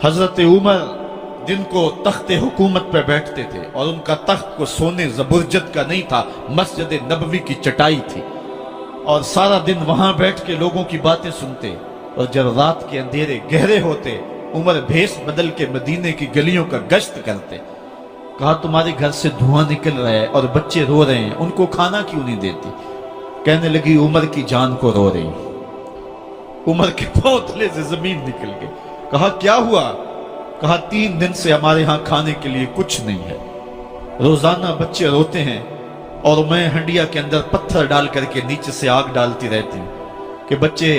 حضرت عمر جن کو تخت حکومت پہ بیٹھتے تھے اور ان کا تخت کو سونے زبرجد کا نہیں تھا، مسجد نبوی کی چٹائی تھی، اور سارا دن وہاں بیٹھ کے لوگوں کی باتیں سنتے، اور جب رات کے اندھیرے گہرے ہوتے عمر بھیس بدل کے مدینے کی گلیوں کا گشت کرتے۔ کہا تمہارے گھر سے دھواں نکل رہا ہے اور بچے رو رہے ہیں، ان کو کھانا کیوں نہیں دیتی؟ کہنے لگی عمر کی جان کو رو رہی ہوں۔ عمر کے پاؤں تلے سے زمین نکل گئی۔ کہا کیا ہوا؟ کہا 3 دن سے ہمارے ہاں کھانے کے لیے کچھ نہیں ہے، روزانہ بچے روتے ہیں اور میں ہنڈیا کے اندر پتھر ڈال کر کے نیچے سے آگ ڈالتی رہتی ہوں کہ بچے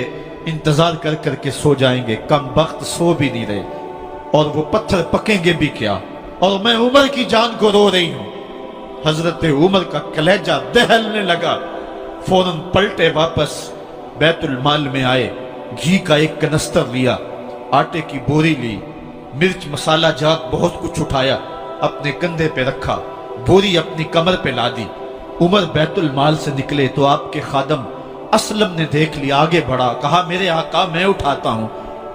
انتظار کر کر کے سو جائیں گے، کم وقت سو بھی نہیں رہے، اور وہ پتھر پکیں گے بھی کیا، اور میں عمر کی جان کو رو رہی ہوں۔ حضرت عمر کا کلیجہ دہلنے لگا، فوراً پلٹے، واپس بیت المال میں آئے، گھی کا ایک کنستر لیا، آٹے کی بوری لی، مرچ مسالہ جات بہت کچھ اٹھایا، اپنے کندھے پہ رکھا، بوری اپنی کمر پہ لا دی۔ عمر بیت المال سے نکلے تو آپ کے خادم اسلم نے دیکھ لیا، آگے بڑھا، کہا میرے آقا میں اٹھاتا ہوں۔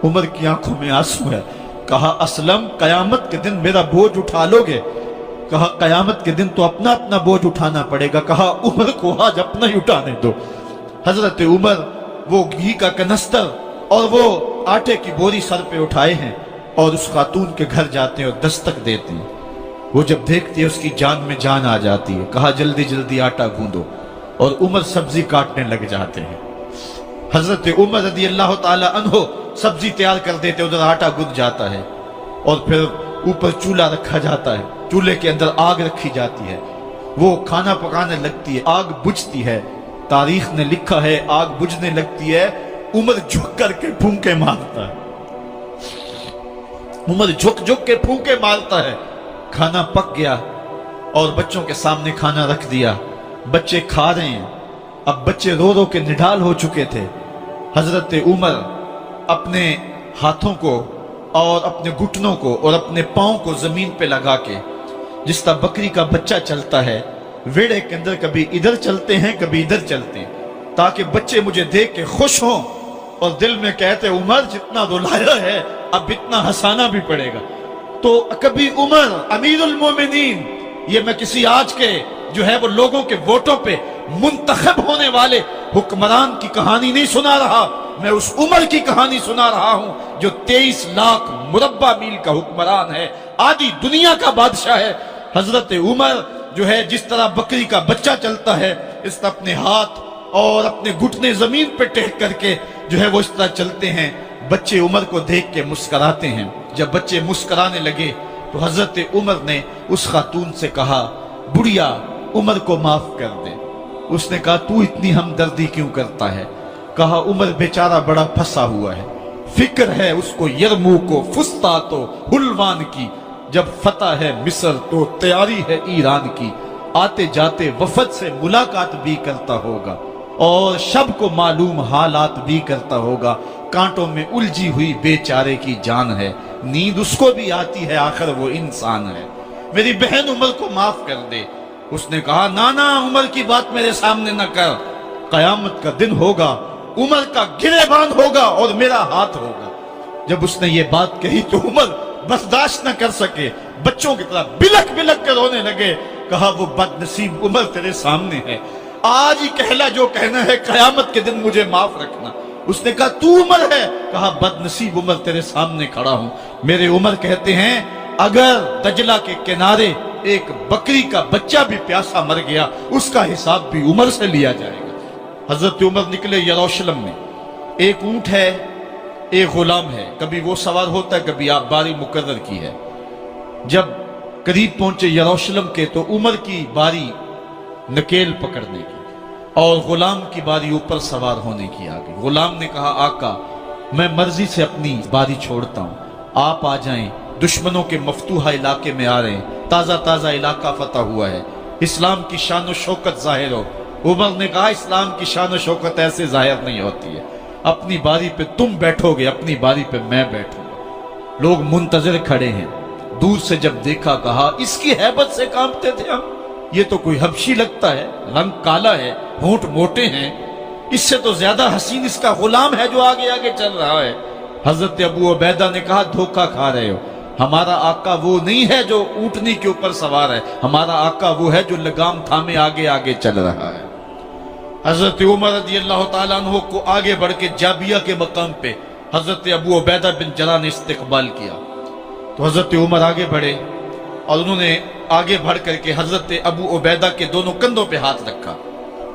عمر کی آنکھوں میں آنسو ہے۔ کہا اسلم قیامت کے دن میرا بوجھ اٹھا لو گے؟ کہا قیامت کے دن تو اپنا اپنا بوجھ اٹھانا پڑے گا۔ کہا عمر کو آج اپنا ہی اٹھانے دو۔ حضرت عمر وہ گھی کا کنستر اور وہ آٹے کی بوری سر پہ اٹھائے ہیں اور اس خاتون کے گھر جاتے ہیں اور دستک دیتے ہیں۔ وہ جب دیکھتی ہے اس کی جان میں جان آ جاتی ہے۔ کہا جلدی جلدی آٹا گوندو، اور عمر سبزی کاٹنے لگ جاتے ہیں۔ حضرت عمر رضی اللہ تعالی عنہ سبزی تیار کر دیتے، ادھر آٹا گند جاتا ہے، اور پھر اوپر چولہا رکھا جاتا ہے، چولہے کے اندر آگ رکھی جاتی ہے، وہ کھانا پکانے لگتی ہے، آگ بجھتی ہے۔ تاریخ نے لکھا ہے آگ بجھنے لگتی ہے، عمر جھک کر کے پھونکے مارتا ہے، عمر جھک جھک کے پھونکے مارتا ہے۔ کھانا پک گیا اور بچوں کے سامنے کھانا رکھ دیا، بچے کھا رہے ہیں۔ اب بچے رو رو کے نڈال ہو چکے تھے۔ حضرت عمر اپنے ہاتھوں کو اور اپنے گھٹنوں کو اور اپنے پاؤں کو زمین پہ لگا کے، جس طرح بکری کا بچہ چلتا ہے، ویڑے کے اندر کبھی ادھر چلتے ہیں کبھی ادھر چلتے ہیں، تاکہ بچے مجھے دیکھ کے خوش ہوں اور دل میں کہتے عمر جتنا رلایا ہے اب اتنا ہنسانا بھی پڑے گا۔ تو کبھی عمر امیر المومنین، یہ میں کسی آج کے جو ہے وہ لوگوں کے ووٹوں پہ منتخب ہونے والے حکمران کی کہانی نہیں سنا رہا، میں اس عمر کی کہانی سنا رہا ہوں جو 23 لاکھ مربع میل کا حکمران ہے، آدھی دنیا کا بادشاہ ہے۔ حضرت عمر جو ہے جس طرح بکری کا بچہ چلتا ہے، اس طرح اپنے ہاتھ اور اپنے گھٹنے زمین پہ ٹیک کر کے جو ہے وہ اس طرح چلتے ہیں۔ بچے عمر کو دیکھ کے مسکراتے ہیں۔ جب بچے مسکرانے لگے تو حضرت عمر نے اس خاتون سے کہا بڑھیا عمر کو معاف کر دے۔ اس نے کہا تو اتنی ہمدردی کیوں کرتا ہے؟ کہا عمر بیچارہ بڑا پھنسا ہوا ہے، فکر ہے اس کو یرموک و فسطاط و حلوان کی، جب فتح ہے مصر تو تیاری ہے ایران کی، آتے جاتے وفد سے ملاقات بھی کرتا ہوگا اور شب کو معلوم حالات بھی کرتا ہوگا، کانٹوں میں الجھی ہوئی بیچارے کی جان ہے، نیند اس کو بھی آتی ہے، آخر وہ انسان ہے، میری بہن عمر کو معاف کر دے۔ اس نے کہا نانا عمر کی بات میرے سامنے نہ کر، قیامت کا دن ہوگا، عمر کا گریبان ہوگا اور میرا ہاتھ ہوگا۔ جب اس نے یہ بات کہی تو عمر برداشت نہ کر سکے، بچوں کی طرح بلک بلک کر رونے لگے۔ کہا وہ بد نصیب عمر تیرے سامنے ہے، آج ہی کہلا جو کہنا ہے، قیامت کے دن مجھے معاف رکھنا۔ اس نے کہا تو عمر ہے؟ کہا بد نصیب عمر تیرے سامنے کھڑا ہوں۔ میرے عمر کہتے ہیں اگر دجلہ کے کنارے ایک بکری کا بچہ بھی پیاسا مر گیا، اس کا حساب بھی عمر سے لیا جائے گا۔ حضرت عمر نکلے یروشلم میں، ایک اونٹ ہے ایک غلام ہے، کبھی وہ سوار ہوتا ہے کبھی آپ باری مقرر کی ہے۔ جب قریب پہنچے یروشلم کے تو عمر کی باری نکیل پکڑنے کی اور غلام کی باری اوپر سوار ہونے کی آ گئی۔ غلام نے کہا آقا میں مرضی سے اپنی باری چھوڑتا ہوں، آپ آ جائیں، دشمنوں کے مفتوحہ علاقے میں آ رہے ہیں، تازہ تازہ علاقہ فتح ہوا ہے، اسلام کی شان و شوکت ظاہر ہو۔ عمر نے کہا اسلام کی شان و شوکت ایسے ظاہر نہیں ہوتی ہے، اپنی باری پہ تم بیٹھو گے، اپنی باری پہ میں بیٹھوں گا۔ لوگ منتظر کھڑے ہیں، دور سے جب دیکھا کہا اس کی ہیبت سے کانپتے تھے ہم، یہ تو کوئی حبشی لگتا ہے، رنگ کالا ہے، ہونٹ موٹے ہیں، اس سے تو زیادہ حسین اس کا غلام ہے جو آگے آگے چل رہا ہے۔ حضرت ابو عبیدہ نے کہا دھوکہ کھا رہے ہو، ہمارا آقا وہ نہیں ہے جو اونٹنی کے اوپر سوار ہے، ہمارا آقا وہ ہے جو لگام تھامے آگے آگے چل رہا ہے۔ حضرت عمر رضی اللہ تعالیٰ عنہ کو آگے بڑھ کے جابیہ کے مقام پہ حضرت ابو عبیدہ بن جراح نے استقبال کیا، تو حضرت عمر آگے بڑھے اور انہوں نے آگے بڑھ کر کے حضرت ابو عبیدہ کے دونوں کندھوں پہ ہاتھ رکھا،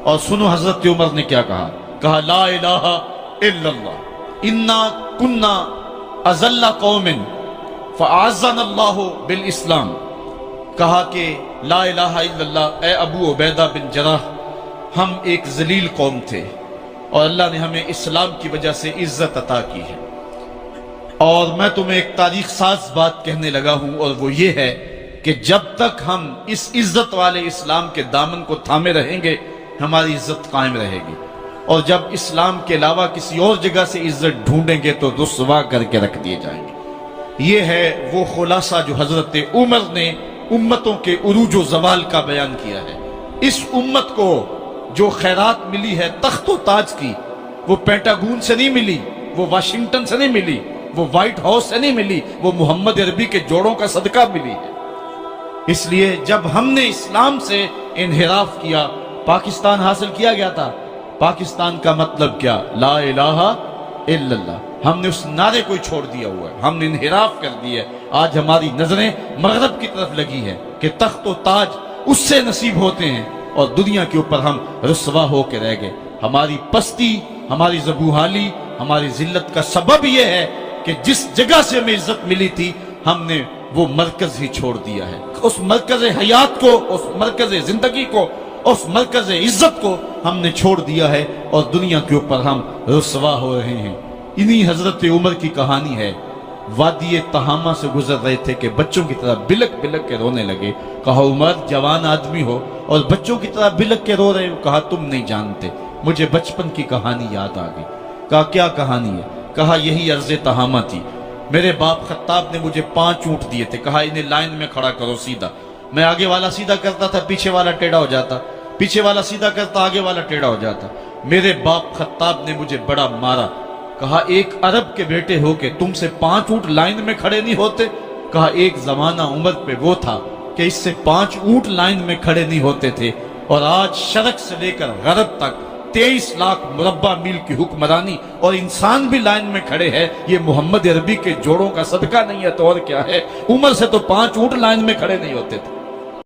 اور سنو حضرت عمر نے کیا کہا، کہا لا الہ الا اللہ انا کنا اذل قوم فاعزنا اللہ بالاسلام۔ کہا کہ لا الہ الا اللہ، اے ابو عبیدہ بن جراح، ہم ایک ذلیل قوم تھے اور اللہ نے ہمیں اسلام کی وجہ سے عزت عطا کی ہے۔ اور میں تمہیں ایک تاریخ ساز بات کہنے لگا ہوں، اور وہ یہ ہے کہ جب تک ہم اس عزت والے اسلام کے دامن کو تھامے رہیں گے ہماری عزت قائم رہے گی، اور جب اسلام کے علاوہ کسی اور جگہ سے عزت ڈھونڈیں گے تو رسوا کر کے رکھ دیے جائیں گے۔ یہ ہے وہ خلاصہ جو حضرت عمر نے امتوں کے عروج و زوال کا بیان کیا ہے۔ اس امت کو جو خیرات ملی ہے تخت و تاج کی، وہ پینٹاگون سے نہیں ملی، وہ واشنگٹن سے نہیں ملی، وہ وائٹ ہاؤس سے نہیں ملی، وہ محمد عربی کے جوڑوں کا صدقہ ملی ہے۔ اس لیے جب ہم نے اسلام سے انحراف کیا، پاکستان حاصل کیا گیا تھا۔ پاکستان کا مطلب کیا؟ لا الہ الا اللہ۔ ہم نے اس نعرے کو چھوڑ دیا ہوا ہے، ہم نے انحراف کر دیا ہے۔ آج ہماری نظریں مغرب کی طرف لگی ہے کہ تخت و تاج اس سے نصیب ہوتے ہیں، اور دنیا کے اوپر ہم رسوا ہو کے رہ گئے۔ ہماری پستی، ہماری زبوحالی، ہماری ذلت کا سبب یہ ہے کہ جس جگہ سے ہمیں عزت ملی تھی ہم نے وہ مرکز ہی چھوڑ دیا ہے۔ اس مرکز حیات کو، اس مرکز زندگی کو، اس مرکز عزت کو ہم نے چھوڑ دیا ہے، اور دنیا کے اوپر ہم رسوا ہو رہے ہیں۔ انہی حضرت عمر کی کہانی ہے۔ وادی تہامہ سے گزر رہے تھے کہ بچوں کی طرح بلک بلک کے رونے لگے۔ کہا عمر جوان آدمی ہو اور بچوں کی طرح بلک کے رو رہے ہو؟ کہا تم نہیں جانتے، مجھے بچپن کی کہانی یاد آ گئی۔ کہا کیا کہانی ہے؟ کہا یہی عرض تہامہ تھی، میرے باپ خطاب نے مجھے 5 اونٹ دیے تھے، کہا انہیں لائن میں کھڑا کرو سیدھا۔ میں آگے والا سیدھا کرتا تھا، پیچھے والا ٹیڑھا ہو جاتا، پیچھے والا سیدھا کرتا، آگے والا ٹیڑھا ہو جاتا۔ میرے باپ خطاب نے مجھے بڑا مارا۔ کہا ایک عرب کے بیٹے ہو کہ تم سے 5 اونٹ لائن میں کھڑے نہیں ہوتے؟ کہا ایک زمانہ عمر پہ وہ تھا کہ اس سے 5 اونٹ لائن میں کھڑے نہیں ہوتے تھے، اور آج شرق سے لے کر غرب تک 23 لاکھ مربع میل کی حکمرانی، اور انسان بھی لائن میں کھڑے ہیں۔ یہ محمد عربی کے جوڑوں کا صدقہ نہیں ہے تو اور کیا ہے؟ عمر سے تو 5 اونٹ لائن میں کھڑے نہیں ہوتے تھے۔